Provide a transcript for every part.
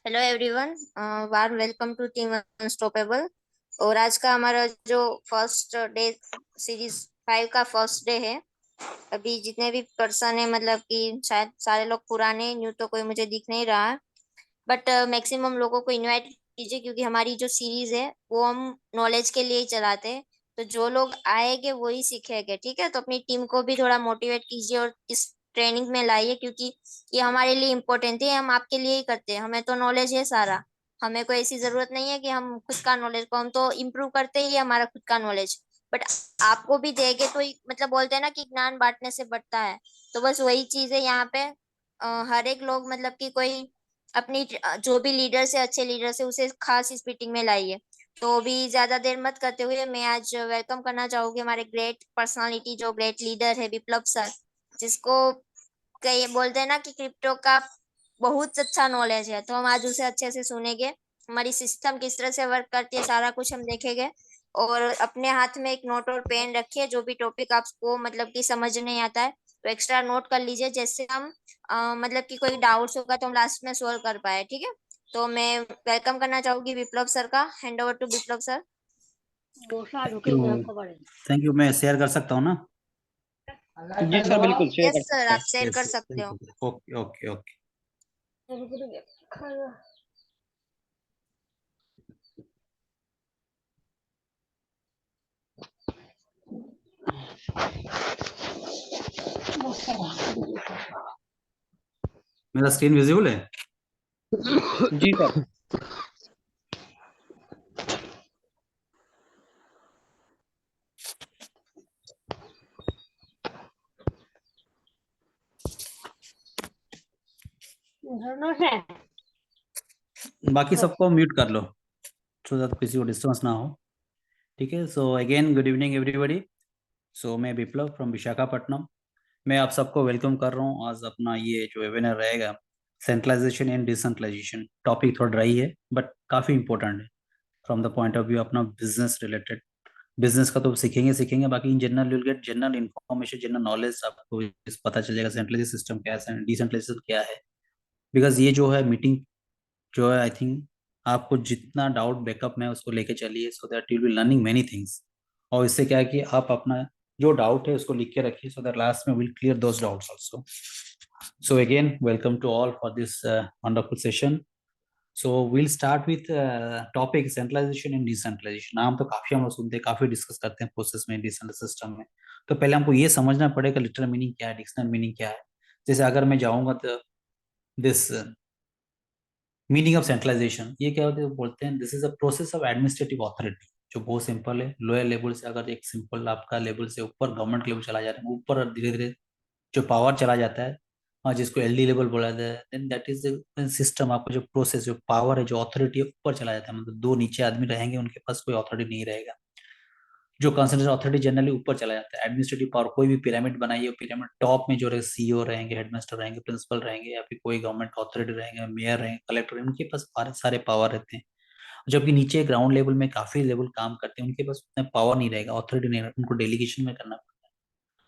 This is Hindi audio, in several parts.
Hello everyone, warm welcome to team unstoppable. और आज का हमारा जो फर्स्ट डे सीरीज 5 का फर्स्ट डे है। अभी जितने भी पर्सन है, मतलब कि शायद सारे लोग पुराने, न्यू तो कोई मुझे दिख नहीं रहा है। बट मैक्सिमम लोगों को इनवाइट कीजिए, क्योंकि हमारी जो सीरीज है वो हम नॉलेज के लिए ही चलाते हैं। तो जो लोग आएंगे वही सीखेंगे, ठीक है। तो अपनी टीम को भी थोड़ा मोटिवेट कीजिए और इस ट्रेनिंग में लाइए, क्योंकि ये हमारे लिए इम्पोर्टेंट है। हम आपके लिए ही करते हैं, हमें तो नॉलेज है सारा। हमें कोई ऐसी जरूरत नहीं है कि हम खुद का नॉलेज को, हम तो इम्प्रूव करते ही है हमारा खुद का नॉलेज। बट आपको भी देंगे तो मतलब बोलते हैं ना कि ज्ञान बांटने से बढ़ता है। तो बस वही चीज है यहाँ पे। हर एक लोग, मतलब कि कोई अपनी जो भी लीडर से, अच्छे लीडर से, उसे खास इस मीटिंग में लाइए। तो भी ज्यादा देर मत करते हुए मैं आज वेलकम करना चाहूंगी हमारे ग्रेट पर्सनालिटी, जो ग्रेट लीडर है विप्लव सर। जिसको कई बोलते हैं ना कि क्रिप्टो का बहुत अच्छा नॉलेज है। तो हम आज उसे अच्छे से सुनेंगे, हमारी सिस्टम किस तरह से वर्क करती है, सारा कुछ हम देखेंगे। और अपने हाथ में एक नोट और पेन रखिए, जो भी टॉपिक आपको मतलब कि समझ नहीं आता है तो एक्स्ट्रा नोट कर लीजिए, जैसे हम मतलब कि कोई डाउट्स होगा तो हम लास्ट में सोल्व कर पाए, ठीक है। तो मैं वेलकम करना चाहूंगी विप्लव सर का। Hand over to Viplav sir. Thank you. Thank you. मैं शेयर कर सकता हूँ ना? जी सर, बिल्कुल शेयर यस कर सर, सकते आप हैं। शेयर यस कर यस, सकते थैंक हो। यू। Okay okay okay. मेरा स्क्रीन विजिबल है? जी सर। बाकी सबको म्यूट कर लो, सो दैट किसी को डिस्टर्बेंस ना हो। ठीक है। So again good evening everybody. So मैं विप्लव फ्रॉम विशाखापट्टनम। मैं आप सबको वेलकम कर रहा हूँ। आज अपना ये जो वेबिनार रहेगा, सेंट्रलाइजेशन एंड डिसेंट्रलाइजेशन, टॉपिक थोड़ा ड्राई है बट काफ़ी इंपॉर्टेंट है from the point of view अपना बिजनेस रिलेटेड। बिजनेस का तो सीखेंगे सीखेंगे, बाकी in general you will get general information, general knowledge आपको पता चलेगा सेंट्रलाइज सिस्टम क्या है, डिसेंट्रलाइजेशन क्या है। बिकॉज ये जो है मीटिंग जो है, आई थिंक आपको जितना डाउट बैकअप में उसको लेके चलिए, so that you will be learning many things. और इससे क्या है कि आप अपना जो डाउट है उसको लिख के रखिए, सो दैट लास्ट में will clear those doubts also. So again welcome to all for this wonderful session. So will start with topic centralisation and decentralisation. नाम तो काफी हम लोग सुनते हैं, काफी डिस्कस करते हैं प्रोसेस में, डिसेंट्रलाइज सिस्टम में। तो पहले हमको ये समझना पड़ेगा लिटरल मीनिंग क्या है, डिक्शनरी मीनिंग क्या है। जैसे अगर मैं जाऊंगा तो दिस मीनिंग ऑफ सेंट्रलाइजेशन ये क्या होता है, बोलते हैं this is a process of administrative authority. जो बहुत सिंपल है, लोअर लेवल से अगर एक सिंपल आपका लेवल से ऊपर गवर्नमेंट लेवल चला जाता है, ऊपर धीरे धीरे जो पावर चला जाता है, और जिसको एलडी लेवल बोला जाता है, देन दैट इज सिस्टम। आपका जो प्रोसेस, जो पावर है, जो अथॉरिटी है, ऊपर चला जाता है। मतलब दो नीचे आदमी रहेंगे, उनके पास कोई अथॉरिटी नहीं रहेगा। जो कंसर्न अथॉरिटी जनरली ऊपर चला जाता है। एडमिनिस्ट्रेटिव पावर, कोई भी पिरामिड बनाइए, पिरामिड टॉप में जो रहे सीईओ रहेंगे, हेडमास्टर रहेंगे, प्रिंसिपल रहेंगे, या फिर कोई गवर्नमेंट अथॉरिटी रहेंगे, मेयर रहेंगे, कलेक्टर रहेंगे, उनके पास सारे पावर रहते हैं। जबकि नीचे ग्राउंड लेवल में काफी लेवल काम करते हैं, उनके पास उतना पावर नहीं रहेगा, अथॉरिटी नहीं रहेगा, उनको डेलीगेशन में करना पड़ता है।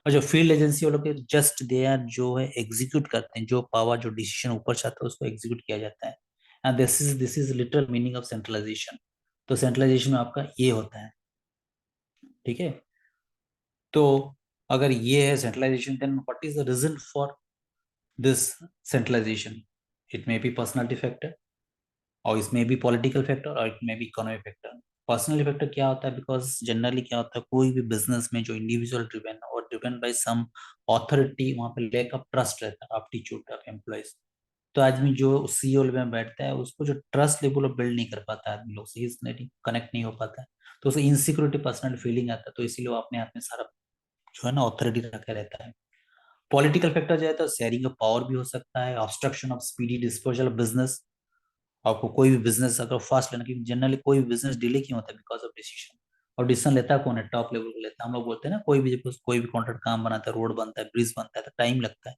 और जो फील्ड एजेंसी वालों के जस्ट दे आर जो है एग्जीक्यूट करते हैं, जो पावर, जो डिसीजन ऊपर से आता है उसको एग्जीक्यूट किया जाता है। And this is literal meaning of centralisation. तो सेंट्रलाइजेशन में आपका ये होता है। ठीक है। तो अगर ये है centralisation, then what is the reason for this centralisation? It may be personality factor, और इसमें भी पॉलिटिकल फैक्टर, और इट में भी इकोनॉमिक फैक्टर। पर्सनल फैक्टर क्या होता है? बिकॉज जनरली क्या होता है, कोई भी बिजनेस में जो इंडिविजुअल ड्रिवन और ड्रिवन बाय सम अथॉरिटी, वहां पे लैक ऑफ ट्रस्ट रहता है, एप्टीट्यूड ऑफ एम्प्लॉइज। तो आदमी जो सीईओ लेवल में बैठता है, उसको जो ट्रस्ट लेवल बिल्ड नहीं कर पाता है, आदमी लोग से नहीं कनेक्ट नहीं हो पाता है, तो उसे इनसिक्योरिटी, पर्सनल फीलिंग आता है। तो इसीलिए वो अपने हाथ में सारा जो है ना अथॉरिटी रखा रहता है। पॉलिटिकल फैक्टर जो है तो शेयरिंग ऑफ पावर भी हो सकता है, obstruction of speedy disposal of business. आपको कोई भी बिजनेस अगर फास्ट लेना, क्योंकि जनरली कोई भी बिजनेस डिले क्यों होता है? Because of decision. और डिसीजन लेता कौन है? टॉप लेवल को लेता है। हम लोग बोलते हैं ना, कोई भी कॉन्ट्रैक्ट काम बनाता है, रोड बनता है, ब्रिज बनता है, तो टाइम लगता है।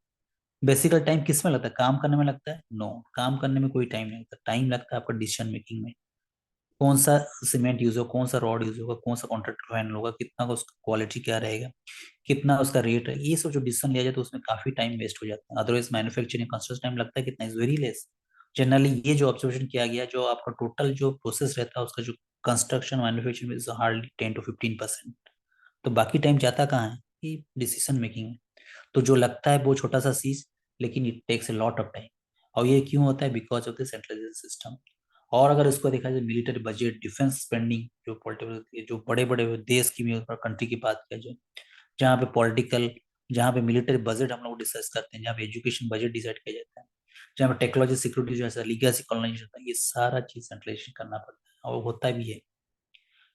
बेसिकल टाइम किस में लगता है? काम करने में लगता है? नो, काम करने में कोई टाइम नहीं लगता। टाइम लगता है आपका डिसीजन मेकिंग में। कौन सा सीमेंट यूज होगा, कौन सा रॉड यूज होगा, कौन सा कॉन्ट्रैक्ट फाइनल होगा, कितना का उसका क्वालिटी क्या रहेगा, कितना उसका रेट है, ये सब जो डिसीजन लिया जाए तो उसमें काफी टाइम वेस्ट हो जाता है। अदरवाइज मैन्युफैक्चरिंग कंस्ट्रक्शन टाइम लगता है कितना? Is very less. जनरली ये जो ऑब्जर्वेशन किया गया, जो आपका टोटल जो प्रोसेस रहता है उसका जो construction manufacturing is hardly 10 to 15%। तो बाकी टाइम जाता कहाँ है? कि डिसीजन मेकिंग में। तो जो लगता है वो छोटा सा चीज, लेकिन it takes a lot of time. और ये क्यों होता है? Because of the centralization system. और अगर इसको देखा जाए मिलिट्री बजट, डिफेंस स्पेंडिंग, जो पॉलिटिकल, जो बड़े बड़े देश की कंट्री की बात किया जाए, जहाँ पे पॉलिटिकल, जहाँ पे मिलिट्री बजट हम लोग डिस्कस करते हैं, जहाँ पे एजुकेशन बजट डिसाइड किया जाता है, जहाँ पे टेक्नोलॉजी सिक्योरिटी जैसा लीगेसी कॉलोनाइजेशन होता है, ये सारा चीज सेंट्रलाइजेशन करना पड़ता है और होता भी है।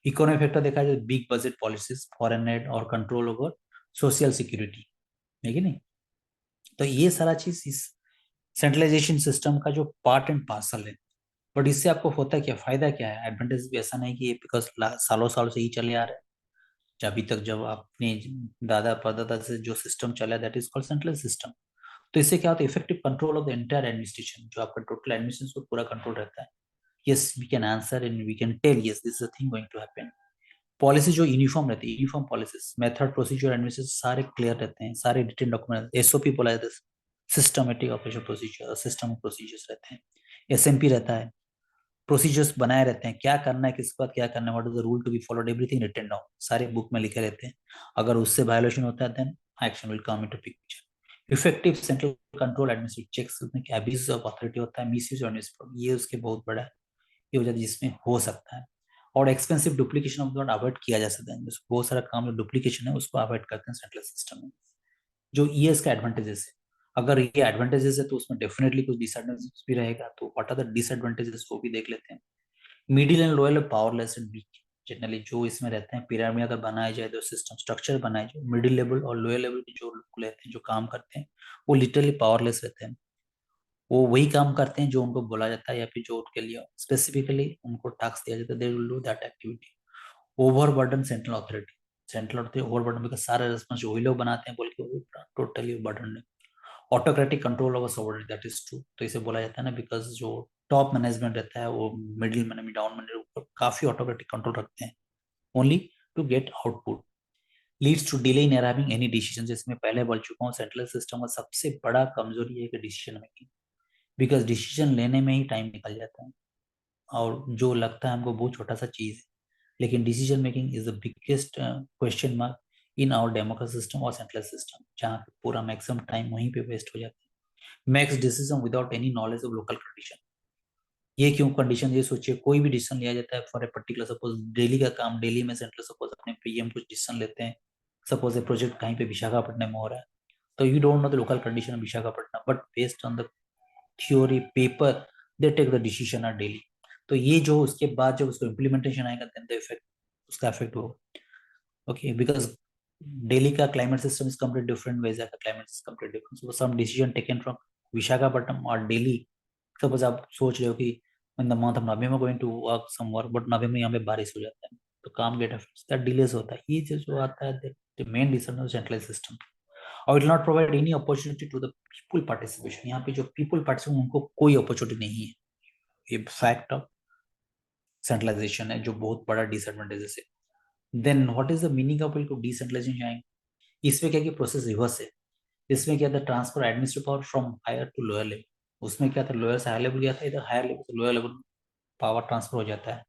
इकोनॉमी फैक्टर देखा जाए, big budget policies, foreign add और कंट्रोल ओवर सोशल सिक्योरिटी, है कि नहीं? तो ये सारा चीज इस सेंट्रलाइजेशन सिस्टम का जो पार्ट एंड पार्सल है। बट इससे आपको होता है क्या, फायदा क्या है? एडवांटेज भी ऐसा नहीं कि बिकॉज सालों सालों से ही चले आ रहे हैं। अभी तक जब अपने दादा परदादा से जो सिस्टम चला, that is called central system. तो इससे क्या होता है? Effective control of the entire administration, जो आपका टोटल एडमिनिस्ट्रेशन को पूरा कंट्रोल रहता है। Yes, we can answer and we can tell yes this is a thing going to happen. Policy जो यूनिफॉर्म रहती है, uniform policies, method, procedure, administration सारे क्लियर रहते हैं, सारे रिटन डॉक्यूमेंट, एसओपी बोला जाता है, systematic operation procedure, system procedures रहते हैं। एसएमपी रहता है, प्रोसीजर्स बनाए रहते हैं, क्या करना है, किसके बाद क्या करना है, what is the rule to be followed, everything written down, सारे बुक में लिखे रहते हैं। अगर उससे वायोलेशन होता है then action will come into picture. Effective central control administrative checks में क्या अब्यूज ऑफ अथॉरिटी होता है, मिसयूज और मिसयूज, ये उसके बहुत बड़ा ये वजह जिसमें हो सकता है। और expensive duplication of the avoid किया जा सकता है, बहुत सारा काम जो डुप्लीकेशन है उसको अवॉइड करते हैं सेंट्रल सिस्टम में। जो ये इसका एडवांटेजेस है। अगर ये एडवांटेजेस है तो उसमें डेफिनेटली कुछ डिसएडवांटेजेस भी रहेगा। तो व्हाट आर द डिसएडवांटेजेस को भी देख लेते हैं। Middle and lower powerless and weak, generally जो इसमें रहते हैं पिरामिड अगर बनाया जाए तो सिस्टम स्ट्रक्चर बनाया जाए, मिडिल लेवल और लोअर लेवल के जो लोग रहते हैं जो काम करते हैं वो लिटरली पावरलेस रहते हैं। वो वही काम करते हैं जो उनको बोला जाता है या फिर जो उनके लिए स्पेसिफिकली उनको टास्क दिया जाता है, they will do that activity. Overburden central authority, central authority overburden because सारे रिस्पॉन्स वही लोग बनाते हैं बोल के वो टोटली बर्डन है। Autocratic control over subordinate, that is true. तो इसे बोला जाता है ना, बिकॉज जो टॉप मैनेजमेंट रहता है वो मिडिल मैनेजमेंट, डाउन मैनेजमेंट काफी ऑटोक्रेटिक कंट्रोल रखते हैं, only to get output. Leads to delay in arriving any decision, जैसे मैं पहले बोल चुका हूँ सेंट्रल सिस्टम का सबसे बड़ा कमजोरी है कि डिसीजन मेकिंग, बिकॉज डिसीजन लेने में ही टाइम निकल जाता है। और जो लगता है हमको बहुत छोटा सा चीज है, लेकिन decision making is the biggest question mark in our democracy system और सेंट्रल सिस्टम, जहाँ पे पूरा मैक्सिमम टाइम वहीं पे वेस्ट हो जाता है। Makes decision without any knowledge of local condition. ये क्यों कंडीशन? ये सोचिए कोई भी डिसीजन लिया जाता है for a particular, suppose daily का काम, डेली में सेंट्रल सपोज अपने पीएम कुछ डिसीजन लेते हैं, सपोज ए प्रोजेक्ट कहीं पे विशाखापट्टनम में हो रहा है, तो you don't know the local condition of Visakhapatnam, but based on the theory paper they take the decision at Delhi. तो ये जो उसके बाद जब उसको इम्प्लीमेंटेशन आएगा देन द इफेक्ट, उसका इफेक्ट हो। ओके, बिकॉज डेली का climate system is complete different, वैसा का climate is complete different, so some decision taken from Visakhapatnam और डेली। सपोज आप सोच रहे हो कि in the month of November going to work some work, but November में यहाँ पे बारिश हो जाता है तो काम गेट अफेक्ट्स, दैट डिलेस होता है। ये जो आता है the main reason of central system. और it not provide any opportunity to the people participation, यहाँ पे जो पीपल पार्टिसिपेशन उनको कोई अपॉर्चुनिटी नहीं है। ये फैक्ट ऑफ सेंट्रलाइजेशन है जो बहुत बड़ा डिसएडवांटेजेस है। Then what is the meaning of decentralization? इसमें क्या कि प्रोसेस रिवर्स है। इसमें क्या था? Transfer administrative power from higher to lower level. उसमें क्या था? लोअर से हायर लेवल गया था, इधर हायर लेवल से लोअर लेवल पावर ट्रांसफर हो जाता है।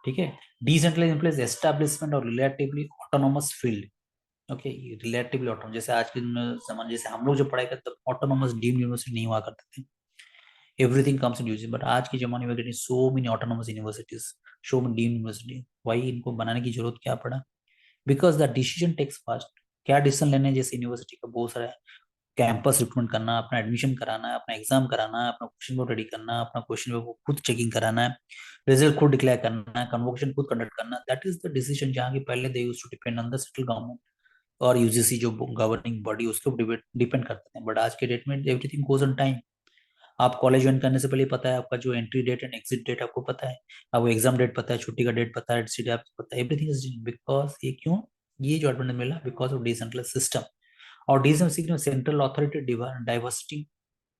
ठीक है। डिसेंट्रलाइज प्लेस एस्टैब्लिशमेंट और relatively autonomous field. Okay, relatively autonomous, जैसे आज के जमाने, जैसे हम लोग जो पढ़ाई करते तब ऑटोनोमस डीम्ड यूनिवर्सिटी नहीं हुआ करते थे, everything comes in use, but आज के जमाने में getting so many autonomous universities, so many deemed university. वही इनको बनाने की जरूरत क्या पड़ा? Because the decision takes fast. क्या डिसीजन लेने, जैसे यूनिवर्सिटी का बहुत सारा कैंपस रिक्रूटमेंट करना, अपना एडमिशन कराना है, अपना एग्जाम कराना है, अपना क्वेश्चन पेपर रेडी करना है, अपना क्वेश्चन पेपर खुद चेकिंग कराना है, रिजल्ट खुद डिक्लेयर करना है, कन्वोकेशन खुद कंडक्ट करना, दैट इज द डिसीजन। जहाँ की पहले they used to depend on the central government और यूजीसी जो गवर्निंग बॉडी उसके ऊपर डिपेंड करते हैं, बट आज के डेट में एवरीथिंग गोज ऑन टाइम। आप कॉलेज ज्वाइन करने से पहले पता है आपका जो entry date and exit date आपको पता है, आपको एग्जाम डेट पता है, छुट्टी का डेट पता है, सीट आपको पता है, एवरीथिंग इज बिकॉज ये क्यों? ये जो एडवांटेज मिला बिकॉज ऑफ डिसेंट्रलाइज सिस्टम। और decentralize central authority diversity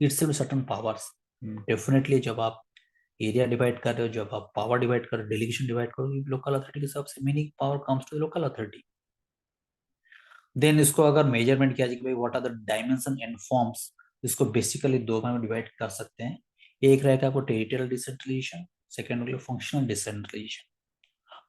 its certain powers. Definitely जब आप एरिया डिवाइड कर रहे हो, जब आप पावर डिवाइड कर रहे हो, डेलीगेशन डिवाइड करो, लोकल अथॉरिटी के हिसाब से many power comes to local authority. Then इसको अगर मेजरमेंट किया जाए कि भाई what are the dimension and forms, इसको बेसिकली दो भाग में डिवाइड कर सकते हैं। एक रहेगा आपको टेरिटोरियल डिसेंट्रलाइजेशन, सेकंड हो functional decentralization.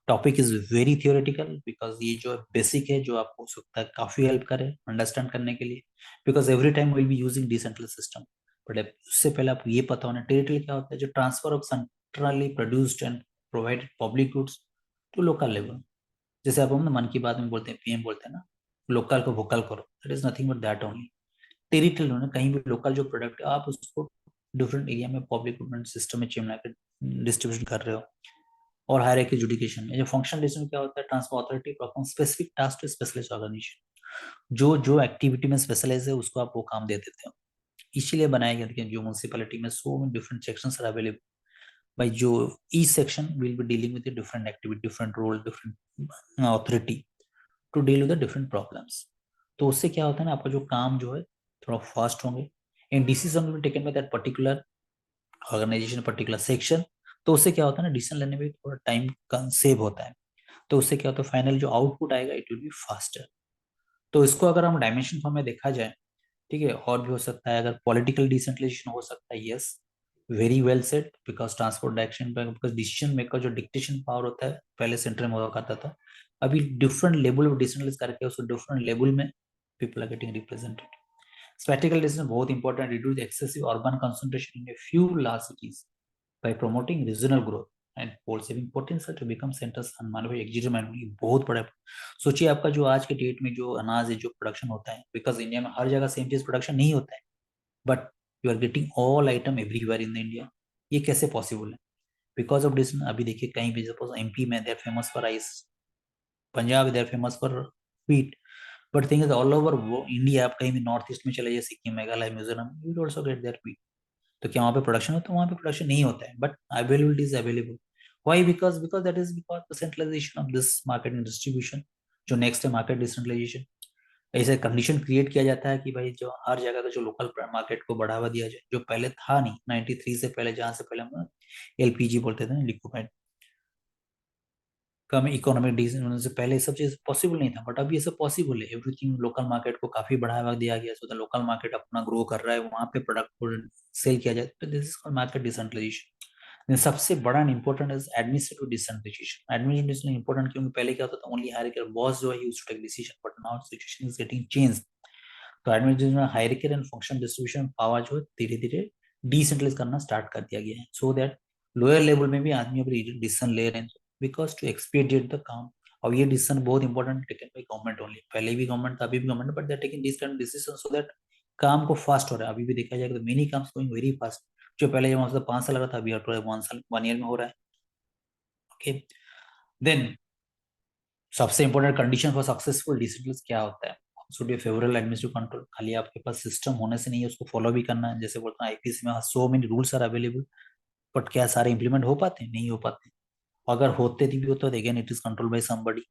Topic is very theoretical because ये जो बेसिक है जो आपको हो सकता है काफी हेल्प करे अंडरस्टैंड करने के लिए, because every time will be using decentral system. But उससे पहले आपको ये पता होना टेरिटोरियल क्या होता है, जो transfer of centrally produced and provided public goods to local level. जैसे आप हम ना मन की बात में बोलते हैं, पीएम बोलते हैं ना, लोकल को वोकल करो, that is nothing but that only. Territorial ना, कहीं भी लोकल जो प्रोडक्ट है आप उसको डिफरेंट एरिया में पब्लिक सिस्टम में चिमला कर डिस्ट्रीब्यूशन कर रहे हो। और हायरार्की जुडिकेशन में जो फंक्शनल डिसीजन क्या होता है, transfer authority perform specific task to specialized organization. जो जो एक्टिविटी में स्पेशलाइज है उसको आप वो काम दे देते हो। इसीलिए बनाया गया था कि जो म्यूनसिपैलिटी में so many different sections are available, भाई जो each section will be dealing with different activity, different role, different authority to deal with different problems. तो उससे क्या होता है ना, आपका जो काम जो है थोड़ा फास्ट होंगे and decision will be taken by that particular organization, particular section. तो उससे क्या होता है ना, डिसीजन लेने में थोड़ा टाइम सेव होता है। तो उससे क्या होता है, फाइनल जो आउटपुट आएगा इट विल बी फास्टर। तो इसको अगर हम डायमेंशन फॉर्म में देखा जाए, ठीक है, और भी हो सकता है, अगर पॉलिटिकल डिसेंट्रलाइजेशन हो सकता है, yes, very well set, because transport direction, because decision maker जो डिक्टेशन पावर होता है पहले सेंटर में हुआ करता था, अभी डिफरेंट लेवल ऑफ डिसेंट्रलाइज करके उसको डिफरेंट लेवल में people are getting represented. Spatial decision बहुत important, reduce excessive urban concentration in a few large cities by promoting regional growth and pole saving potential to become centers unmanned by executive management। बहुत बड़ा सोचिए, आपका जो आज के डेट में जो अनाज है जो प्रोडक्शन होता है, बिकॉज इंडिया में हर जगह सेम चीज प्रोडक्शन नहीं होता है, but you are getting all item everywhere in India. ये कैसे पॉसिबल है? Because of this. अभी देखिए कहीं भी सपोज एमपी में they are famous for rice, Punjab they are famous for wheat, but thing is all over वो इंडिया, आप कहीं भी नॉर्थ ईस्ट में चले जाइए, Sikkim, Meghalaya, Mizoram, you will also get there wheat. तो क्या वहाँ पे प्रोडक्शन होता है? वहाँ पे प्रोडक्शन नहीं होता है, but availability is available. Why? Because because that is because the centralization of this market and distribution. जो नेक्स्ट है मार्केट डिसेंट्रलाइजेशन। ऐसे कंडीशन क्रिएट किया जाता है कि भाई जो हर जगह का जो लोकल मार्केट को बढ़ावा दिया जाए, जो पहले था नहीं, 93 से पहले, जहाँ से पहले हम एलपीजी बोलते थे, लिक्विफाइड कम इकोनॉमिक डिसीजन से पहले ये सब चीज पॉसिबल नहीं था, बट अब ये सब पॉसिबल है। एवरीथिंग लोकल मार्केट को काफी बढ़ावा दिया गया, सो द लोकल मार्केट अपना ग्रो कर रहा है, वहां पे प्रोडक्ट को सेल किया जाए, तो this is called market decentralization. सबसे बड़ा important is administrative decentralization. Administration important क्योंकि पहले क्या होता था, ओनली हायरार्की बॉस जो है used to take decision, but now situation is getting change. तो एडमिनिस्ट्रेशन में hierarchy and function distribution power जो है धीरे धीरे डिसेंट्रलाइज करना स्टार्ट कर दिया गया है, सो दैट लोअर लेवल में भी आदमी अपनी डिसीजन ले रहे हैं, बिकॉज टू एक्सपीडिएट द काम। और ये डिसीजन बहुत important taken by government only, पहले भी गवर्नमेंट था, अभी भी government, but they are taking this kind of decision so that काम को फास्ट हो रहा है। अभी भी देखा जाए तो many calms going very fast. जो पहले जब मतलब 5 साल लगा था, अभी 1 साल 1 ईयर में हो रहा है। ओके, देन सबसे important condition for successful decision क्या होता है? Should be favourable administrative control. खाली आपके पास सिस्टम होने से नहीं है, उसको फॉलो भी करना है। जैसे बोलता हूँ आईपीसी में so many rules are available, but क्या सारे इंप्लीमेंट हो पाते हैं? नहीं हो पाते। अगर होते भी होते तो again it is control by somebody.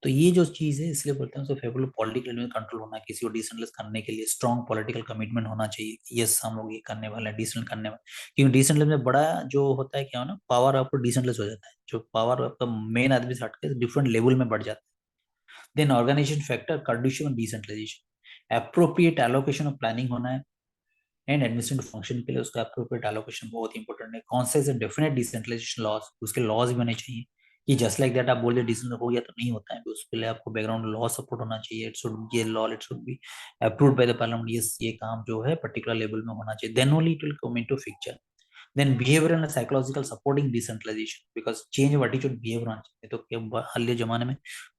तो ये जो चीज है, इसलिए बोलते हैं फेवरेबल पॉलिटिकल कंट्रोल होना है। किसी को डिसेंट्रलाइज करने के लिए स्ट्रॉन्ग पॉलिटिकल कमिटमेंट होना चाहिए, यस हम लोग ये करने वाले हैं, डिसेंट्रल करने वाले। क्योंकि डिसेंट्रलाइज में बड़ा जो होता है क्या हो ना, पावर आपको डिसेंट्रलाइज हो जाता है, जो पावर आपका मेन आदमी से हटके डिफरेंट लेवल में बढ़ जाता है। Then organization factor, condition decentralization, appropriate allocation of planning होना है। एंड एडमिनिस्ट्रेटिव फंक्शन के लिए उसका अप्रोप्रिएट एलोकेशन बहुत इंपॉर्टेंट है। कौन से डेफिनेट डिसेंट्रलाइजेशन लॉज, उसके लॉज भी होने चाहिए कि जस्ट लाइक दैट आप बोल दिए डिसेंट्रल हो गया तो नहीं होता है, उसके लिए आपको बैकग्राउंड लॉ सपोर्ट होना चाहिए। इट शुड ये law it should be approved by the parliament, ये काम जो है पर्टिकुलर लेवल में होना चाहिए, then only it will come into picture. then behavioral and psychological supporting decentralization, because change of attitude behavior होना चाहिए। तो क्या हाल के जमाने में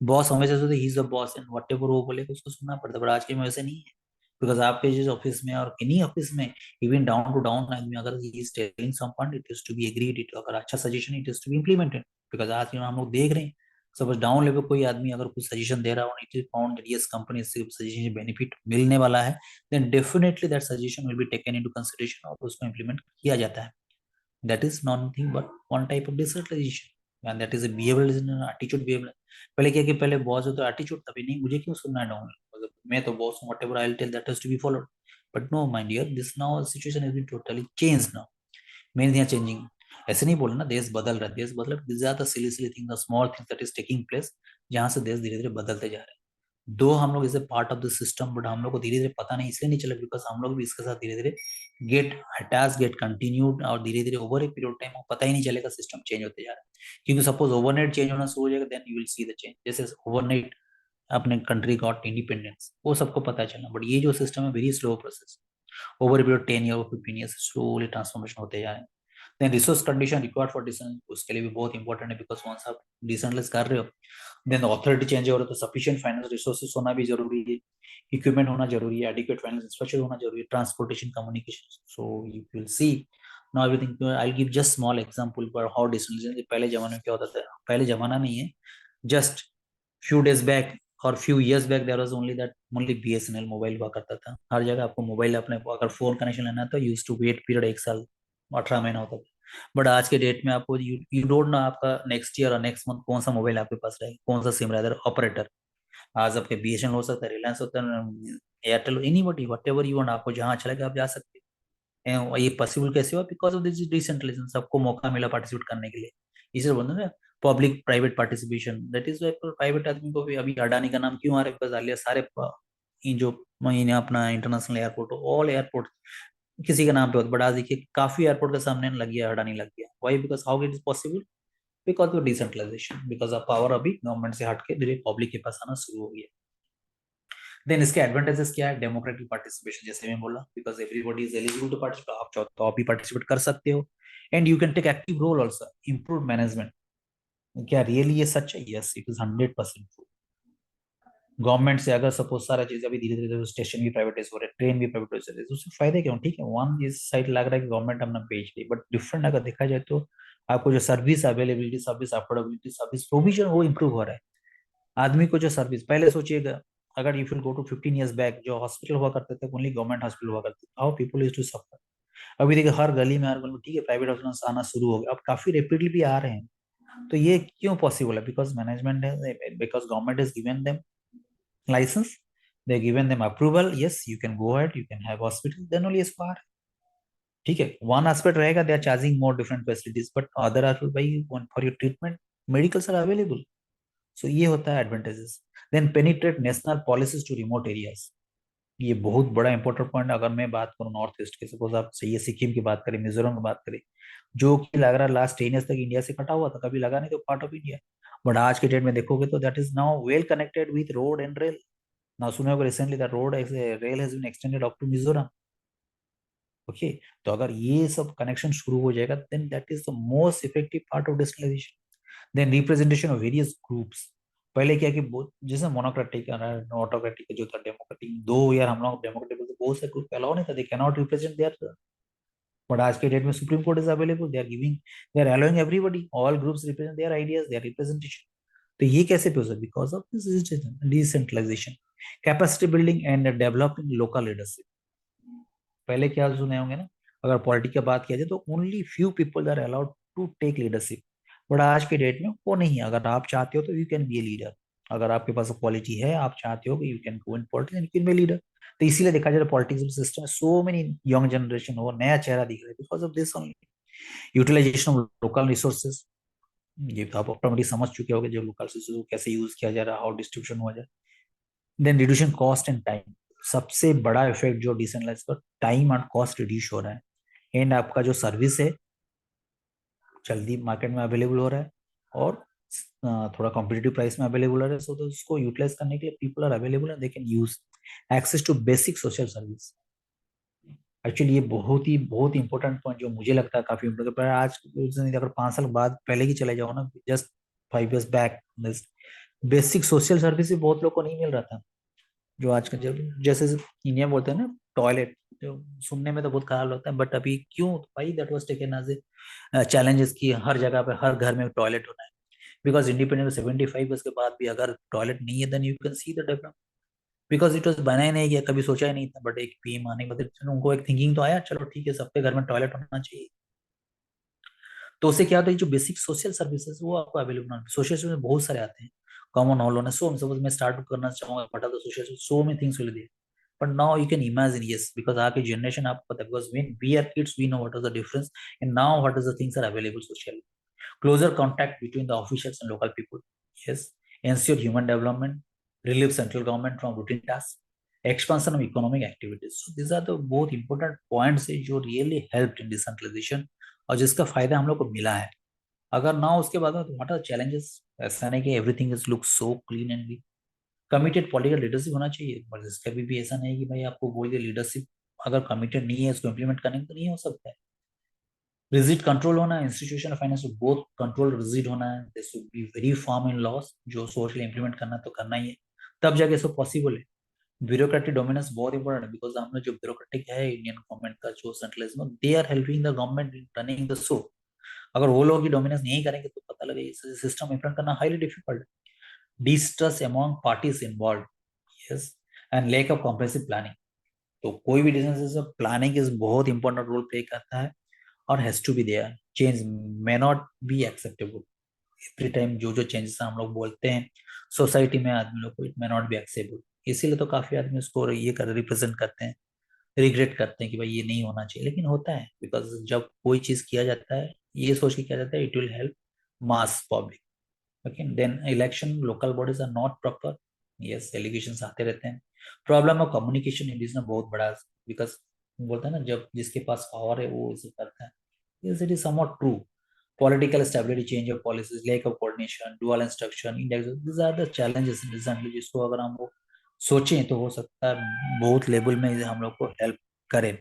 बॉस हमेशा सोचते he is the boss and what ever वो बोलेगा उसको सुनना पड़ता है, पर आज के में वैसे नहीं है। बिकॉज आपके जिस ऑफिस में और किन्हीं ऑफिस में, इवन डाउन टू डाउन आदमी अगर he is telling some point, it is to be agreed, it अगर अच्छा suggestion it is to be implemented. Because आज हम लोग देख रहे हैं, सपोज डाउन लेवल कोई आदमी अगर कुछ सजेशन दे रहा हो, it is found that yes company से सजेशन बेनिफिट मिलने वाला है, then definitely that suggestion will be taken into consideration और उसको इम्प्लीमेंट किया जाता है। That is nothing but one type of decentralization, and that is a behavioral attitude behavior। पहले क्या कि पहले बॉस हो तो एटीट्यूड, तभी नहीं मुझे क्यों सुनना है डाउन, मतलब मैं तो बॉस हूँ, whatever I'll tell that has to be followed। but no my dear, this now situation has been totally changed now। Main यहाँ चेंजिंग, ऐसे नहीं बोलना देश बदल रहा है, देश बदल रहा है, ज्यादा silly silly thing, the small thing that is taking place, जहाँ से देश धीरे धीरे बदलते जा रहे हैं। दो हम लोग इसे part of the system, but हम लोग को धीरे धीरे पता नहीं इसलिए नहीं चला बिकॉज हम लोग भी इसके साथ धीरे धीरे गेट अटैच गेट कंटिन्यूड, और धीरे धीरे ओवर ए पीरियड टाइम पता ही नहीं चलेगा सिस्टम चेंज होते जा रहा है। क्योंकि सपोज ओवरनाइट चेंज होना शुरू हो जाएगा then you will see the change. जैसे ओवरनाइट अपने कंट्री गॉट इंडिपेंडेंस, वो सबको पता चला, बट ये जो सिस्टम है very slow process, over a period 10 year 15 year slowly transformation होते जा रहे हैं। Then resource condition required for decent, उसके लिए भी बहुत इंपॉर्टेंट है बिकॉज वंस आप डिसेंटलाइज कर रहे हो देन अथॉरिटी चेंज हो रहा है तो सफिशिएंट फाइनेंस रिसोर्सेस होना भी जरूरी है, इक्विपमेंट होना जरूरी है, एडिक्वेट फाइनेंस इंफ्रास्ट्रक्चर होना जरूरी है, transportation communication. So you will see now everything. I give just small example for how decentralisation पहले जमाने में क्या होता था। पहले जमाना नहीं है, जस्ट फ्यू डेज बैक और few years back there was only that only BSNL mobile हुआ करता था। हर जगह आपको मोबाइल अपने अगर फोन कनेक्शन लेना है तो यूज टू वेट पीरियड 1 साल 18 महीना होता था। बट आज के डेट में आपको यू डोंट नो आपका नेक्स्ट ईयर और नेक्स्ट मंथ कौन सा मोबाइल आपके पास रहेगा, कौन सा सिम रहेगा, ऑपरेटर। आज आपके बीएसएनएल हो सकता है, रिलायंस होता है, Airtel, anybody whatever you want, आपको जहां अच्छा लगे आप जा सकते हैं। ये पॉसिबल कैसे हुआ? बिकॉज ऑफ दिस डिसेंट्रलाइजेशन, सबको मौका मिला पार्टिसिपेट करने के लिए। इसे बोलते हैं ना public private participation, that is private आदमी को भी। अभी अडानी का नाम क्यों आ रहा है? बिकॉज आलिया सारे इन जो इन अपना इंटरनेशनल एयरपोर्ट, ऑल एयरपोर्ट किसी के नाम पे होता, बट आज देखिए काफी एयरपोर्ट के सामने लग गया, अडानी लग गया। Why? Because how it is possible? Because of decentralization, because of power अभी गवर्नमेंट से हटके धीरे पब्लिक के पास आना शुरू हो गया। देन इसके एडवांटेजेस क्या है? डेमोक्रेटिक पार्टिसिपेशन, जैसे मैं बोला, because everybody is eligible to participate, आप चाहो तो आप भी पार्टिसिपेट कर सकते हो। And you can take active role also, improve management. क्या रियली ये सच है? Yes, it is 100% true. Government से अगर सपोज सारा चीज अभी धीरे धीरे स्टेशन भी प्राइवेटाइज हो रहे हैं, ट्रेन भी प्राइवेटाइज हो रहे हैं, तो उससे फायदे क्यों? ठीक है, वन इस साइड लग रहा है कि गवर्नमेंट अपना बेच रही, बट डिफरेंट अगर देखा जाए तो आपको जो service availability, service affordability, service provision वो इम्प्रूव हो रहा है। आदमी को जो सर्विस, पहले सोचिएगा अगर you will go to 15 years back, जो हॉस्पिटल हुआ करते थे ओनली गवर्नमेंट हॉस्पिटल हुआ करते थे, how people used to suffer. अभी देखिए हर गली में, हर गली में ठीक है प्राइवेट हॉस्पिटल आना शुरू हो गया, अब काफी रेपिडली भी आ रहे हैं। तो ये क्यों पॉसिबल है? बिकॉज मैनेजमेंट है, because government is given them license, they given them approval, yes you can go ahead, you can have hospital, then only is far। ठीक है, वन एस्पेक्ट रहेगा they are charging more different facilities, but other are भाई for your treatment medicals are available. So ये होता है advantages. Then penetrate national policies to remote areas, ये बहुत बड़ा इंपॉर्टेंट पॉइंट। अगर मैं बात करूँ नॉर्थ ईस्ट के, सपोज आप सही सिक्किम की बात करें, मिजोरम की बात करें, जो कि लग रहा है लास्ट 10 ईयर्स तक इंडिया से कटा हुआ था, कभी लगा नहीं तो पार्ट ऑफ इंडिया, बट आज के डेट में देखोगे तो that is now well connected with road and rail. Now, सुना होगा recently that road as a rail has been extended up to Mizoram। Okay, तो अगर ये सब कनेक्शन शुरू हो जाएगा then that is the most effective part of digitalization. Then representation of various groups, पहले क्या कि जैसे मोनोक्रेटिक ऑटोक्रेटिक जो था, डेमोक्रेटिक, दो यार हम लोग डेमोक्रेटिक तो बहुत से ग्रुप अलाउ नहीं था, they can not represent there. But आज के डेट में supreme court is available, they are giving, they are allowing everybody, all groups represent their ideas, their representation. तो ये कैसे possible? Because of this decentralization. Capacity building and developing local leadership, पहले क्या सुने होंगे ना, अगर पॉलिटिक्स की बात किया जाए तो only few people are allowed to take leadership, but आज के डेट में वो नहीं है। अगर आप चाहते हो तो you can be a leader, अगर आपके पास क्वालिटी है, आप चाहते हो कि you can go in politics and you can be leader. तो इसीलिए देखा जाए पॉलिटिक्स सिस्टम में सो मेनी यंग जनरेशन वो नया चेहरा दिख रहा है because of this only. Utilization of local resources, ये तो आप ऑटोमेटिक समझ चुके होंगे जो लोकल रिसोर्सेज को कैसे यूज किया जा रहा है, हाउ डिस्ट्रीब्यूशन हुआ जाए। Then reducing cost and time, सबसे बड़ा इफेक्ट जो डिसेंट्रलाइज पर टाइम और कॉस्ट रिड्यूस हो रहा है, एंड आपका जो सर्विस है जल्दी मार्केट में अवेलेबल हो रहा है और थोड़ा कॉम्पिटिटिव प्राइस में अवेलेबल हो रहा है। सो तो उसको यूटिलाइज करने के लिए people are available and they can use access to basic social service. Actually ये बहुत ही इंपॉर्टेंट पॉइंट जो मुझे लगता है काफी इम्पोर्टेंट, पर आज अगर 5 साल बाद पहले की चले जाओ ना, just 5 years back, basic social service भी बहुत लोग को नहीं मिल रहा था। जो आज का जब जैसे इंडिया बोलते हैं ना टॉयलेट, जो सुनने में तो बहुत खराब लगता है, बट अभी क्यों भाई that was taken as a challenges की हर जगह पे हर घर में टॉयलेट होना है। बिकॉज इंडिपेंडेंस 75 ईयर्स के बाद भी अगर टॉयलेट नहीं है then you can see the development, because it was बनाया नहीं गया, कभी सोचा ही नहीं था, बट एक पीएम आने के बाद उनको एक थिंकिंग तो आया, चलो ठीक है सबके घर में टॉयलेट होना चाहिए। तो उससे क्या होता है, जो बेसिक सोशल सर्विसेज वो आपको अवेलेबल होना, सोशल सर्विस बहुत सारे आते हैं, कॉमन हॉल होना, सो सपोज मैं स्टार्ट करना चाहूंगा फटा तो social so many things will there. But now you can imagine, yes, because आपकी generation आपको पता है, because when we are kids we know what is the difference and now what is the things are available socially. Closer contact between the officials and local people, yes, ensure human development, relieve central government from routine tasks, expansion of economic activities. So these are the both important points है जो really helped in decentralization और जिसका फायदा हम लोग को मिला है. अगर ना उसके बाद में तो what are the challenges? ऐसा नहीं कि everything is looks so clean and neat. Committed political leadership होना चाहिए, पर इसका भी ऐसा नहीं कि भाई आपको बोल के लीडरशिप अगर कमिटेड नहीं है इसको इम्प्लीमेंट करने तो नहीं हो सकता है. रिजिड कंट्रोल होना है, institution finance both control rigid होना है. They should be very firm in loss, जो सोच ले इम्प्लीमेंट करना तो करना ही है, तब जाके सब पॉसिबल है. ब्यूरोक्रेटिक डोमिनेंस बहुत इंपॉर्टेंट है, बिकॉज हमने जो ब्यूरोक्रेटिक है इंडियन गवर्नमेंट का जो centralism, they are helping the government in running the show. अगर वो लोग ही डोमिनेंस नहीं करेंगे तो पता लगे सिस्टम इम्प्लीमेंट करना highly difficult. Distrust among parties involve, yes, and lack of comprehensive planning. तो कोई भी डिसीजन प्लानिंग इज बहुत इंपॉर्टेंट रोल प्ले करता है और has to be there. Change may not be acceptable every time. जो जो चेंजेस हम लोग बोलते हैं सोसाइटी में आदमी लोग को, it may not be acceptable. इसीलिए तो काफी आदमी उसको ये कर रिप्रेजेंट करते हैं, रिग्रेट करते हैं कि भाई ये नहीं होना चाहिए, लेकिन होता है. बिकॉज जब कोई चीज किया जाता है ये सोच के किया जाता है it will help mass public. Okay, then election local bodies are not proper. Yes, allegations आते रहते हैं. प्रॉब्लम ऑफ कम्युनिकेशन इंडिया में बहुत बड़ा, बिकॉज बोलते हैं ना जब जिसके पास पावर है वो इसे करता है. Yes, it is somewhat true. Political stability, change of policies, lack of coordination, dual instruction, index, this are the challenges recently, जिसको अगर हम लोग सोचें तो हो सकता है बहुत लेवल में हम लोग को हेल्प करे.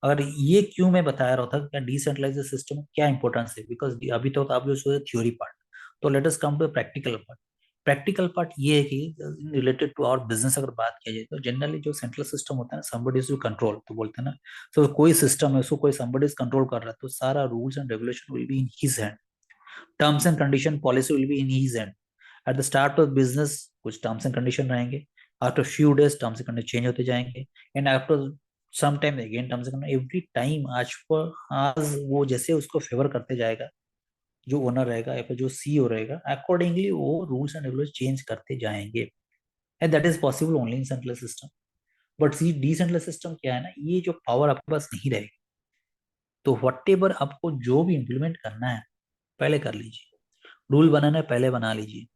अगर ये क्यों मैं बताया रहा था क्या डिसेंट्रलाइज्ड सिस्टम क्या इंपॉर्टेंस है, बिकॉज अभी तो आप जो सोचे थ्योरी पार्ट, तो let us come to practical part. Practical part ये है कि रिलेटेड टू आवर बिजनेस अगर बात किया जाए तो जनरली जो सेंट्रल सिस्टम होता है ना, somebody is to कंट्रोल, तो बोलते हैं ना, तो कोई सिस्टम है उसको कोई somebody is कंट्रोल कर रहा है तो सारा rules and regulation will be in his hand. Terms and condition policy will be in his hand. At the start of business कुछ टर्म्स एंड कंडीशन रहेंगे, after few days terms and condition change होते जाएंगे, and after some time again terms and condition. Every time आज पर आज वो जैसे उसको फेवर करते जाएगा जो ओनर रहेगा या फिर जो सीईओ रहेगा, अकॉर्डिंगली वो रूल्स एंड रेगुलेशन चेंज करते जाएंगे. And that is possible only in central system. But see decentral system क्या है ना, ये जो पावर आपके पास नहीं रहेगी तो वट एवर आपको जो भी इम्प्लीमेंट करना है पहले कर लीजिए. रूल बनाना है पहले बना लीजिए,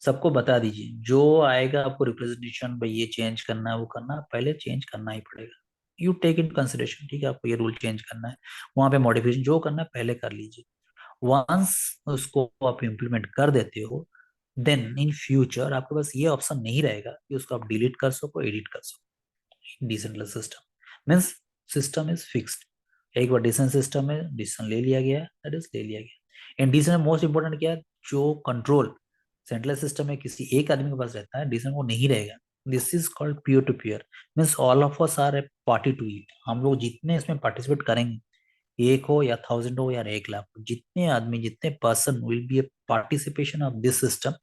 सबको बता दीजिए. जो आएगा आपको रिप्रेजेंटेशन भाई ये चेंज करना है वो करना है, पहले चेंज करना ही पड़ेगा. यू टेक इन कंसिडरेशन, ठीक है, आपको ये रूल चेंज करना है, वहां पे मॉडिफिकेशन जो करना है पहले कर लीजिए. वंस उसको आप इम्प्लीमेंट कर देते हो देन इन फ्यूचर आपके पास ये ऑप्शन नहीं रहेगा कि उसको आप डिलीट कर सको, एडिट कर सको. Decentral system means system is fixed. एक बार डिसीजन सिस्टम में डिसीजन ले लिया गया, दैट इज ले लिया गया. एंड डिसीजन मोस्ट इंपोर्टेंट क्या है, जो कंट्रोल सेंट्रल सिस्टम में किसी एक आदमी के पास रहता है डिसीजन वो नहीं रहेगा. This is called peer to peer, means all of us are a party to it. हम लोग जितने इसमें पार्टिसिपेट करेंगे, एक हो या 1000 हो या 1 लाख, जितने आदमी जितने person will be a participation of this system,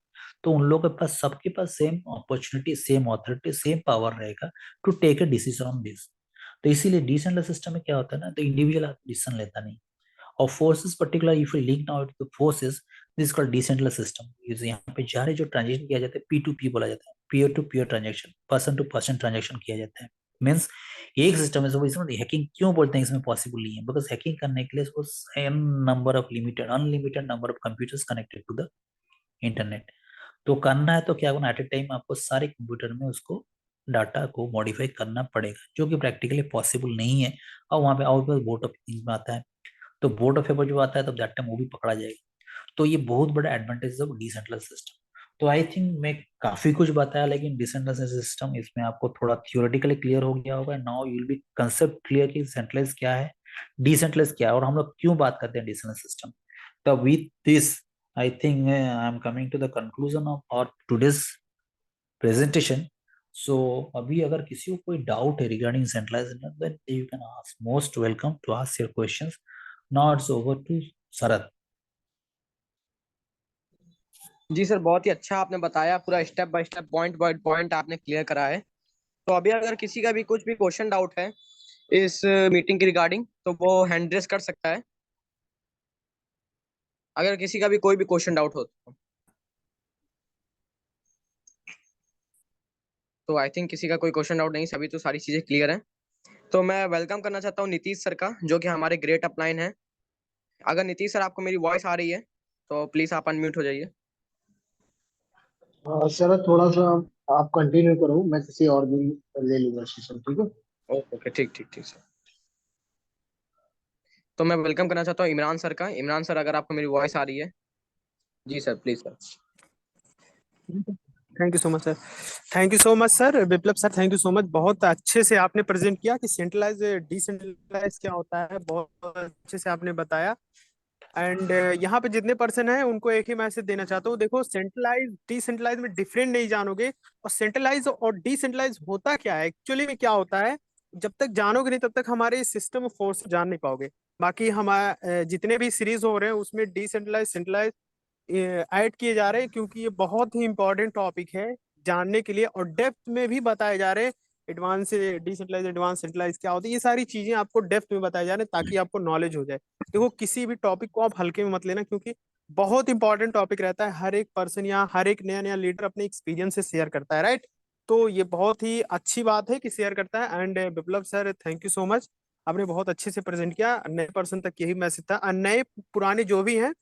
तो उन लोगों के पास सबके पास same opportunity, same authority, same power रहेगा to take a decision on this. तो इसीलिए डिसेंट्रल सिस्टम में क्या होता है ना, तो इंडिविजुअल डिसीजन लेता नहीं. और forces particular if you link now to forces, this called decentral system. यहाँ पे जा रहे जो ट्रांजेक्शन किया जाता है पी टू पी बोला जाता है, peer to peer transaction, person to person transaction किया जाता है. मीन्स एक सिस्टम है, इसमें हैकिंग क्यों बोलते हैं इसमें पॉसिबल नहीं है, बिकॉज हैकिंग करने के लिए an number of limited unlimited number of computers connected to the internet. तो करना है तो क्या होगा, एट ए टाइम आपको सारे कंप्यूटर में उसको डाटा को मॉडिफाई करना पड़ेगा, जो कि प्रैक्टिकली पॉसिबल नहीं है. और वहाँ पे आउट बोर्ड ऑफ में आता है, तो बोर्ड ऑफ पेपर जो आता है तब दैट टाइम वो भी पकड़ा जाएगा. तो ये बहुत बड़ा एडवांटेज ऑफ डिसेंट्रल सिस्टम. तो आई थिंक मैं काफी कुछ बताया, लेकिन डिसेंट्रल सिस्टम इसमें आपको थोड़ा थियोरेटिकली क्लियर हो गया होगा. Now you will be concept clear कि सेंट्रलाइज क्या है, डिसेंट्रलाइज क्या है, और हम लोग क्यों बात करते हैं डिसेंट्रल सिस्टम. तो with this I think I am coming to the conclusion of our today's presentation. So अभी अगर किसी को कोई डाउट है regarding centralisation, then you can ask, most welcome to ask your questions. Now it's over to Sharad. जी सर, बहुत ही अच्छा आपने बताया, पूरा step by step point by point आपने क्लियर करा है. तो अभी अगर किसी का भी कुछ भी क्वेश्चन डाउट है इस मीटिंग के रिगार्डिंग, तो वो हैंड रेस कर सकता है, अगर किसी का भी कोई भी क्वेश्चन डाउट हो तो आई थिंक किसी का कोई क्वेश्चन डाउट नहीं, सभी तो सारी चीजें क्लियर हैं. तो मैं वेलकम करना चाहता हूँ नीतीश सर का, जो कि हमारे ग्रेट अपलाइन है. अगर नीतीश सर आपको मेरी वॉइस आ रही है तो प्लीज आप अनम्यूट हो जाइए. सर थोड़ा सा आप कंटिन्यू करो, मैं किसी और दिन ले लूंगा सेशन, ठीक है। ओके ओके, ठीक ठीक ठीक सर। तो मैं वेलकम करना चाहता हूँ इमरान सर का। इमरान सर, अगर आपको मेरी वॉइस आ रही है। जी sir, please sir. Thank you so much sir. Thank you so much sir Viplav sir, thank you so much. बहुत अच्छे से आपने प्रेजेंट किया कि सेंट्रलाइज डिसेंट्रलाइज क्या होता है, बहुत अच्छे से आपने बताया। एंड यहाँ पे जितने पर्सन हैं उनको एक ही मैसेज देना चाहता हूँ, देखो सेंट्रलाइज डिसेंट्रलाइज में डिफरेंट नहीं जानोगे, और सेंट्रलाइज और डिसेंट्रलाइज होता क्या है, एक्चुअली में क्या होता है, जब तक जानोगे नहीं तब तक हमारे सिस्टम फोर्स जान नहीं पाओगे। बाकी हमारे जितने भी सीरीज हो रहे हैं उसमें डिसेंट्रलाइज सेंट्रलाइज ऐड किए जा रहे हैं, क्योंकि ये बहुत ही इंपॉर्टेंट टॉपिक है जानने के लिए, और डेप्थ में भी बताए जा रहे हैं। एडवांस डिसेंट्रलाइज एडवांस सेंट्रलाइज क्या होती है, ये सारी चीजें आपको डेप्थ में बताए जा रहे हैं ताकि आपको नॉलेज हो जाए। देखो किसी भी टॉपिक को आप हल्के में मत लेना, क्योंकि बहुत इंपॉर्टेंट टॉपिक रहता है। हर एक पर्सन या हर एक नया नया लीडर अपने एक्सपीरियंस से शेयर करता है, राइट। तो ये बहुत ही अच्छी बात है कि शेयर करता है। And Viplav sir thank you so much, आपने बहुत अच्छे से प्रेजेंट किया। नए पर्सन तक यही मैसेज था, और नए पुराने जो भी हैं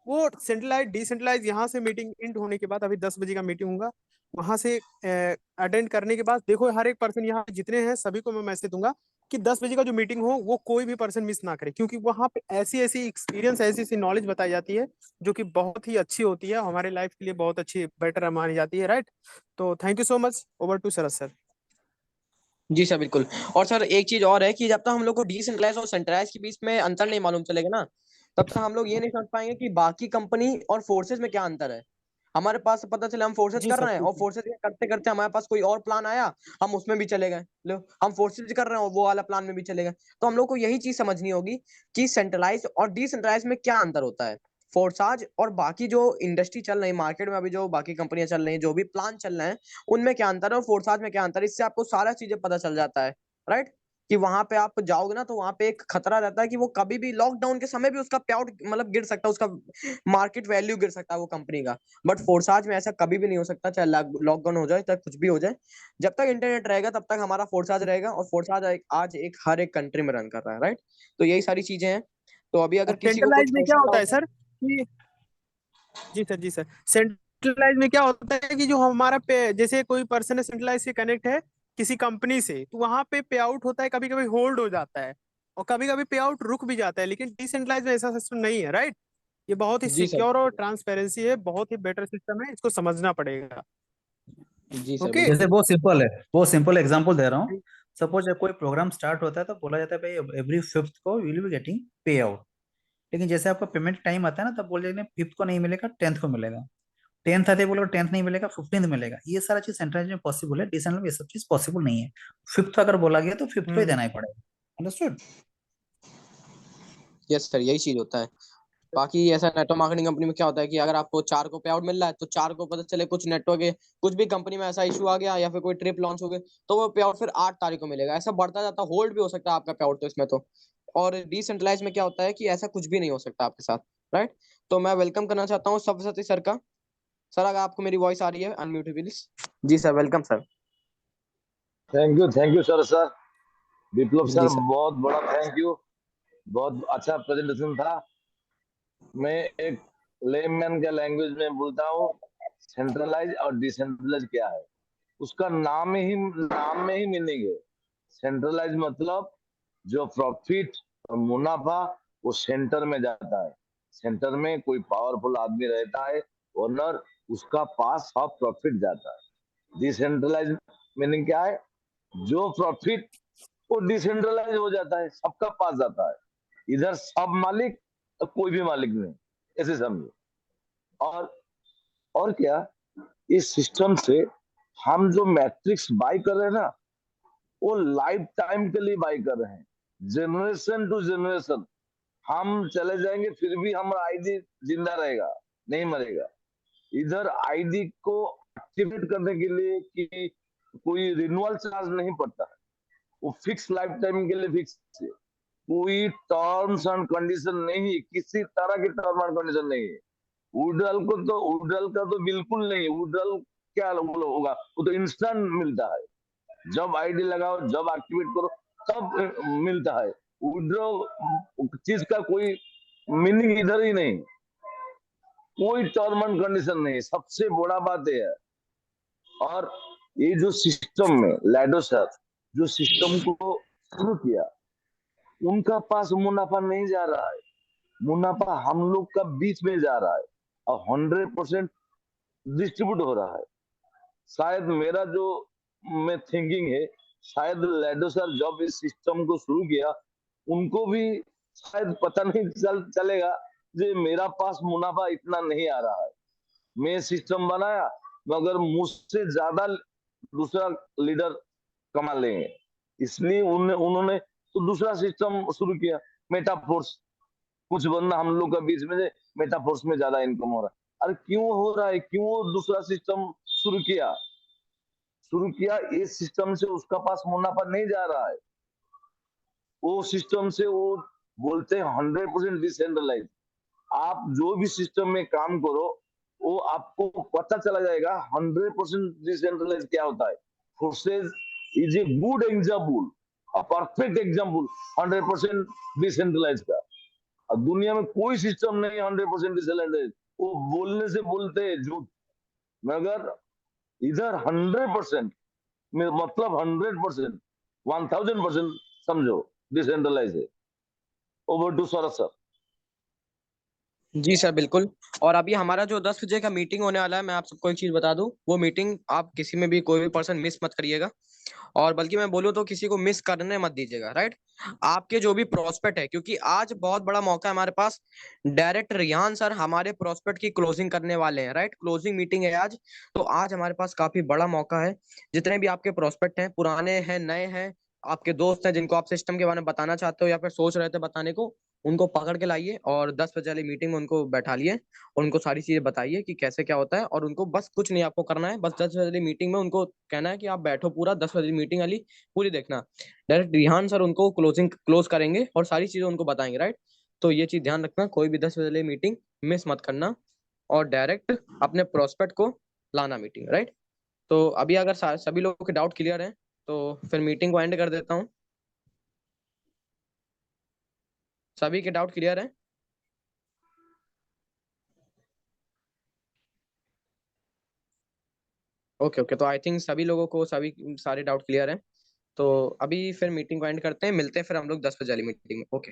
वो सेंट्रलाइज डिसेंट्रलाइज यहाँ से मीटिंग एंड होने के बाद, अभी 10 बजे का मीटिंग होगा, वहां से अटेंड करने के बाद देखो हर एक पर्सन यहाँ पे जितने हैं सभी को मैं मैसेज दूंगा कि 10 बजे का जो मीटिंग हो वो कोई भी पर्सन मिस ना करे, क्योंकि वहाँ पे ऐसी ऐसी एक्सपीरियंस ऐसी ऐसी नॉलेज बताई जाती है जो कि बहुत ही अच्छी होती है, हमारे लाइफ के लिए बहुत अच्छी बेटर मानी जाती है, राइट। तो thank you so much, over to Sharad sir. जी सर, बिल्कुल। और सर एक चीज और है कि जब तक हम लोग को डिसेंट्रलाइज और सेंट्रलाइज के बीच में अंतर नहीं मालूम चलेगा ना, तब तक हम लोग ये नहीं समझ पाएंगे कि बाकी कंपनी और फोर्सेज में क्या अंतर है। हमारे पास पता चले हम फोर्सेज जी कर सर रहे हैं, और बिल्कुल। फोर्सेज करते करते हमारे पास कोई और प्लान आया, हम उसमें भी चले गए। लो, हम फोर्सेज कर रहे हैं और वो वाला प्लान में भी चले गए। तो हम लोग को यही चीज समझनी होगी कि सेंट्रलाइज और डिसेंट्रलाइज में क्या अंतर होता है। फोर्साज और बाकी जो इंडस्ट्री चल रही है मार्केट में, अभी जो बाकी कंपनियां चल रही हैं, जो भी प्लान चल रहे हैं, उनमें क्या अंतर है और फोर्साज में क्या अंतर है, इससे आपको सारा चीजें पता चल जाता है, राइट। कि वहां पे आप जाओगे ना तो वहां पे एक खतरा रहता है कि वो कभी भी लॉकडाउन के समय भी उसका पे आउट मतलब गिर सकता है, उसका मार्केट वैल्यू गिर सकता है वो कंपनी का। बट फोर्साज में ऐसा कभी भी नहीं हो सकता, चाहे लॉकडाउन हो जाए चाहे कुछ भी हो जाए। जब तक इंटरनेट रहेगा तब तक हमारा फोर्साज रहेगा, और फोर्साज आज एक हर एक कंट्री में रन कर रहा है, राइट। तो यही सारी चीजें हैं। तो अभी और अगर किसी को कुछ सेंट्रलाइज में क्या क्वेश्चन होता है डाउट है। सर कि, जी सर, जी सर, सेंट्रलाइज में क्या होता है कि जो हमारा पे जैसे कोई पर्सन है सेंट्रलाइज से कनेक्ट है किसी कंपनी से, तो वहां पे पे आउट होता है, कभी कभी होल्ड हो जाता है और कभी कभी पे आउट रुक भी जाता है, लेकिन डिसेंट्रलाइज में ऐसा सिस्टम नहीं है, राइट। ये बहुत ही जी सर, सिक्योर और ट्रांसपेरेंसी है, बहुत ही बेटर सिस्टम है, इसको समझना पड़ेगा। जी सर, ओके। जैसे बहुत सिंपल है, वो सिंपल एग्जांपल दे रहा हूँ। सपोज जब कोई प्रोग्राम स्टार्ट होता है तो बोला जाता है भाई एवरी फिफ्थ को विल बी गेटिंग पे आउट। लेकिन जैसे आपका पेमेंट टाइम आता है ना, तब बोल देंगे फिफ्थ को नहीं मिलेगा, टेंथ को मिलेगा। टेंथ आते बोलो टेंथ नहीं मिलेगा, 15th मिलेगा। ये सारा चीज सेंट्रलाइज में पॉसिबल है, डिसेंट्रलाइज में ये सब चीज पॉसिबल नहीं है। फिफ्थ अगर बोला गया तो फिफ्थ को ही हम्म। देना ही पड़ेगा। अंडरस्टूड? यस सर, यही चीज होता है। बाकी ऐसा नेटवर्क मार्केटिंग कंपनी में क्या होता है कि अगर आपको 4 को पे आउट मिल रहा है तो 4 को पता चले कुछ नेटवर्क है, कुछ भी कंपनी में ऐसा इशू आ गया या फिर कोई ट्रिप लॉन्च हो गई, तो वो पे आउट फिर 8 तारीख को मिलेगा। ऐसा बढ़ता जाता, होल्ड भी हो सकता है आपका पे आउट तो इसमें तो। और डिसेंट्रलाइज में क्या होता है कि ऐसा कुछ भी नहीं हो सकता आपके साथ, राइट। तो मैं वेलकम करना चाहता हूँ सब्यसाची सर का। सर, अगर आपको मेरी वॉइस आ रही है, अनम्यूट प्लीज। जी sir, welcome sir. Thank you sir. Viplav ji sir, sir. बहुत बड़ा थैंक यू। बहुत अच्छा प्रेजेंटेशन था। मैं एक लेमैन के लैंग्वेज में बोलता हूँ, सेंट्रलाइज और डिसेंट्रलाइज क्या है। उसका नाम में ही मीनिंग है। सेंट्रलाइज मतलब जो प्रॉफिट और मुनाफा वो सेंटर में जाता है। सेंटर में कोई पावरफुल आदमी रहता है, ओनर, उसका पास सब प्रॉफिट जाता है। डिसेंट्रलाइज मीनिंग क्या है? जो प्रॉफिट वो डिसेंट्रलाइज हो जाता है, सबका पास जाता है। इधर सब मालिक और कोई भी मालिक नहीं, ऐसे समझो। और और क्या, इस सिस्टम से हम जो मैट्रिक्स बाय कर रहे हैं ना, वो लाइफ टाइम के लिए बाय कर रहे हैं, जनरेशन टू जनरेशन। हम चले जाएंगे फिर भी हमारा आईडी जिंदा रहेगा, नहीं मरेगा। इधर आईडी को एक्टिवेट करने के लिए कि कोई रिन्यूअल चार्ज नहीं पड़ता है, वो फिक्स लाइफ टाइम के लिए फिक्स है। कोई टर्म्स एंड कंडीशन नहीं, किसी तरह की टर्म एंड कंडीशन नहीं है। वुडरल का तो बिल्कुल नहीं। वुडरल क्या होगा, वो तो इंस्टेंट मिलता है। जब आईडी लगाओ, जब एक्टिवेट करो, तब मिलता है। विड्रॉ चीज का कोई मीनिंग इधर ही नहीं, कोई टर्म एंड कंडीशन नहीं। सबसे बड़ा बात यह है, और ये जो सिस्टम में लैडो सर जो सिस्टम को शुरू किया, उनका पास मुनाफा नहीं जा रहा है, मुनाफा हम लोग का बीच में जा रहा है और 100% डिस्ट्रीब्यूट हो रहा है। शायद मेरा जो मैं थिंकिंग है, शायद लैडो सर जब इस सिस्टम को शुरू किया, उनको भी शायद पता नहीं चलेगा जे मेरा पास मुनाफा इतना नहीं आ रहा है। मैं सिस्टम बनाया मगर मुझसे ज्यादा दूसरा लीडर कमा लेंगे, इसलिए उन्होंने तो दूसरा सिस्टम शुरू किया, मेटाफोर्स। कुछ बंदा हम लोग का बीच में मेटाफोर्स में ज्यादा इनकम हो रहा है। अरे क्यों हो रहा है, क्यों वो दूसरा सिस्टम शुरू किया? इस सिस्टम से उसका पास मुनाफा नहीं जा रहा है। वो सिस्टम से वो बोलते हैं 100% डिसेंट्रलाइज। आप जो भी सिस्टम में काम करो, वो आपको पता चला जाएगा 100% डिसेंट्रलाइज क्या होता है। Forces is a good example, a perfect example 100% decentralize का। और दुनिया में कोई सिस्टम नहीं 100% डिसेंट्रलाइज। वो बोलने से बोलते हैं झूठ, मगर इधर 100% मतलब 100%, 1000% समझो डिसेंट्रलाइज है। Over to Sharad sir. जी सर बिल्कुल। और अभी हमारा जो 10 बजे का मीटिंग होने वाला है, मैं आप सबको एक चीज बता दूं, वो मीटिंग आप किसी में भी कोई भी पर्सन मिस मत करिएगा, और बल्कि मैं बोलूँ तो किसी को मिस करने मत दीजिएगा, राइट। आपके जो भी प्रोस्पेक्ट है, क्योंकि आज बहुत बड़ा मौका है हमारे पास, डायरेक्ट रिहान सर हमारे प्रोस्पेक्ट की क्लोजिंग करने वाले हैं, राइट। क्लोजिंग मीटिंग है आज, तो आज हमारे पास काफी बड़ा मौका है। जितने भी आपके प्रोस्पेक्ट हैं, पुराने हैं, नए हैं, आपके दोस्त हैं जिनको आप सिस्टम के बारे में बताना चाहते हो या फिर सोच रहे थे बताने को, उनको पकड़ के लाइए और 10 बजे वाली मीटिंग में उनको बैठा लिए, उनको सारी चीजें बताइए कि कैसे क्या होता है। और उनको बस कुछ नहीं आपको करना है, बस 10 बजे वाली मीटिंग में उनको कहना है कि आप बैठो, पूरा 10 बजे मीटिंग वाली पूरी देखना। डायरेक्ट रिहान सर उनको क्लोज करेंगे और सारी चीजें उनको बताएंगे, राइट। तो ये चीज ध्यान रखना, कोई भी 10 बजे वाली मीटिंग मिस मत करना, और डायरेक्ट अपने प्रोस्पेक्ट को लाना मीटिंग, राइट। तो अभी अगर सभी लोगों के डाउट क्लियर है तो फिर मीटिंग को एंड कर देता हूँ। सभी के डाउट क्लियर है? ओके ओके, तो आई थिंक सभी लोगों को सभी सारे डाउट क्लियर हैं। तो अभी फिर मीटिंग को एंड करते हैं, मिलते हैं फिर हम लोग 10 बजे वाली मीटिंग में। ओके।